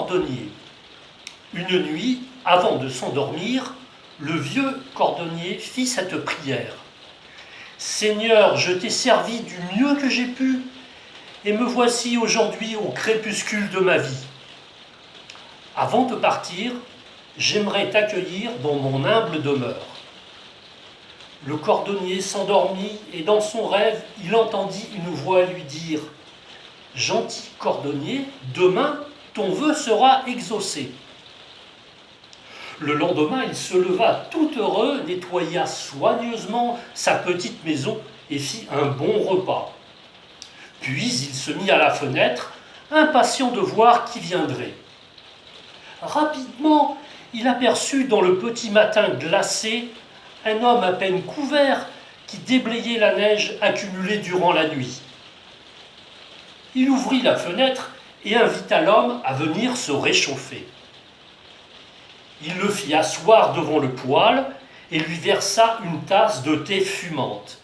cordonnier. Une nuit, avant de s'endormir, le vieux cordonnier fit cette prière. « Seigneur, je t'ai servi du mieux que j'ai pu, et me voici aujourd'hui au crépuscule de ma vie. Avant de partir, j'aimerais t'accueillir dans mon humble demeure. » Le cordonnier s'endormit et dans son rêve, il entendit une voix lui dire « Gentil cordonnier, demain, ton vœu sera exaucé. » Le lendemain, il se leva tout heureux, nettoya soigneusement sa petite maison et fit un bon repas. Puis il se mit à la fenêtre, impatient de voir qui viendrait. Rapidement, il aperçut dans le petit matin glacé un homme à peine couvert qui déblayait la neige accumulée durant la nuit. Il ouvrit la fenêtre et invita l'homme à venir se réchauffer. Il le fit asseoir devant le poêle et lui versa une tasse de thé fumante.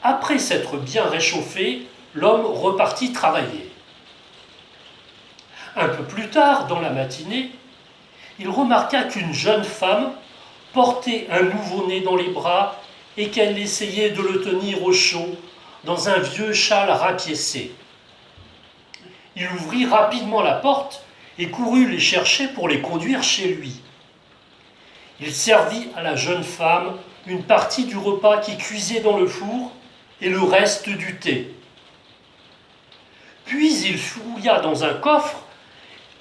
Après s'être bien réchauffé, l'homme repartit travailler. Un peu plus tard, dans la matinée, il remarqua qu'une jeune femme portait un nouveau-né dans les bras et qu'elle essayait de le tenir au chaud dans un vieux châle rapiécé. Il ouvrit rapidement la porte et courut les chercher pour les conduire chez lui. Il servit à la jeune femme une partie du repas qui cuisait dans le four et le reste du thé. Puis il fouilla dans un coffre,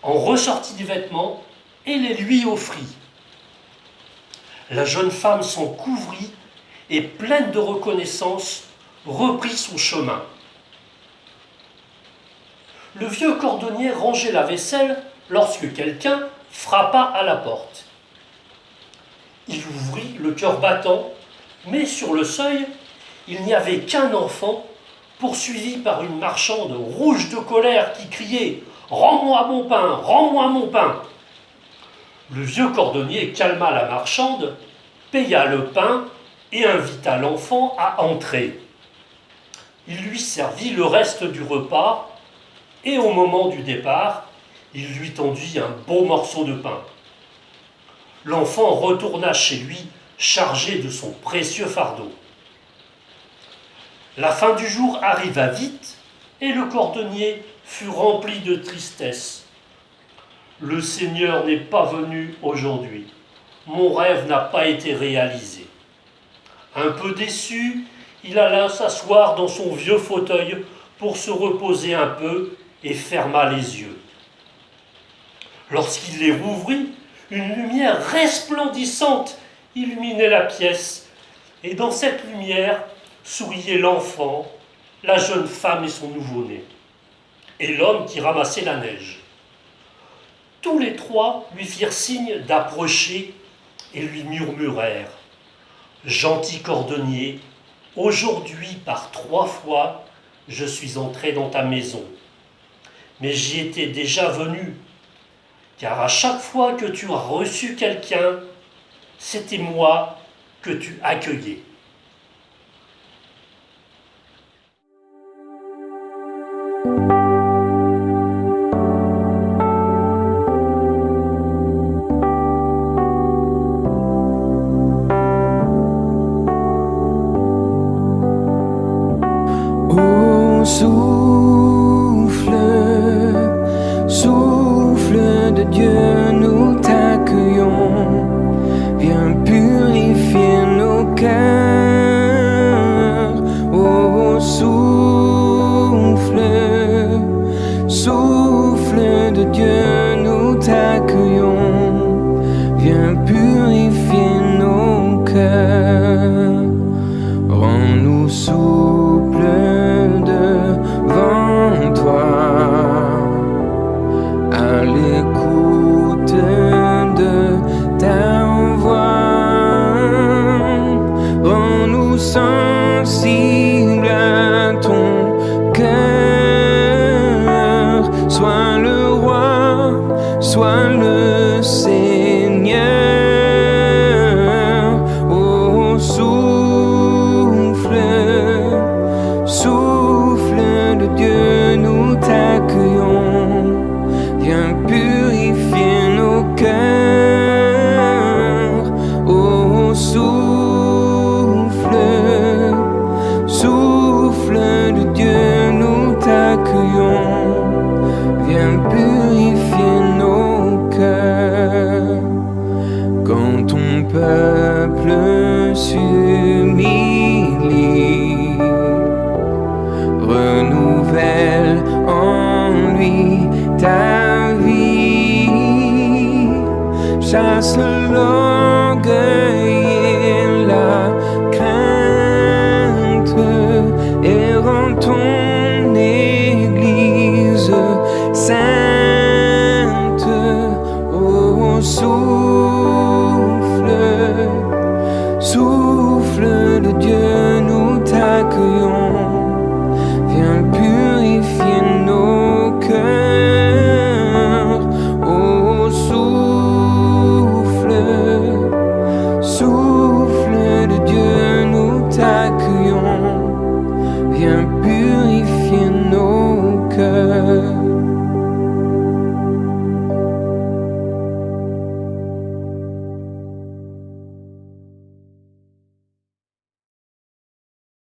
en ressortit des vêtements et les lui offrit. La jeune femme s'en couvrit et, pleine de reconnaissance, reprit son chemin. Le vieux cordonnier rangeait la vaisselle lorsque quelqu'un frappa à la porte. Il ouvrit le cœur battant, mais sur le seuil, il n'y avait qu'un enfant, poursuivi par une marchande rouge de colère qui criait « Rends-moi mon pain, rends-moi mon pain !» Le vieux cordonnier calma la marchande, paya le pain et invita l'enfant à entrer. Il lui servit le reste du repas et au moment du départ, il lui tendit un beau morceau de pain. L'enfant retourna chez lui chargé de son précieux fardeau. La fin du jour arriva vite et le cordonnier fut rempli de tristesse. « Le Seigneur n'est pas venu aujourd'hui. Mon rêve n'a pas été réalisé. » Un peu déçu, il alla s'asseoir dans son vieux fauteuil pour se reposer un peu et ferma les yeux. Lorsqu'il les rouvrit, une lumière resplendissante illuminait la pièce, et dans cette lumière souriaient l'enfant, la jeune femme et son nouveau-né, et l'homme qui ramassait la neige. Tous les trois lui firent signe d'approcher et lui murmurèrent « Gentil cordonnier, aujourd'hui par 3 fois, je suis entré dans ta maison. Mais j'y étais déjà venu, car à chaque fois que tu as reçu quelqu'un, c'était moi que tu accueillais. » Oh, souffle, souffle de Dieu, nous t'accueillons. Viens purifier nos cœurs. peuple s'humilie, renouvelle en lui ta vie, chasse l'orgueil et la crainte et rend ton église sainte. Oh, souffle de Dieu, nous t'accueillons.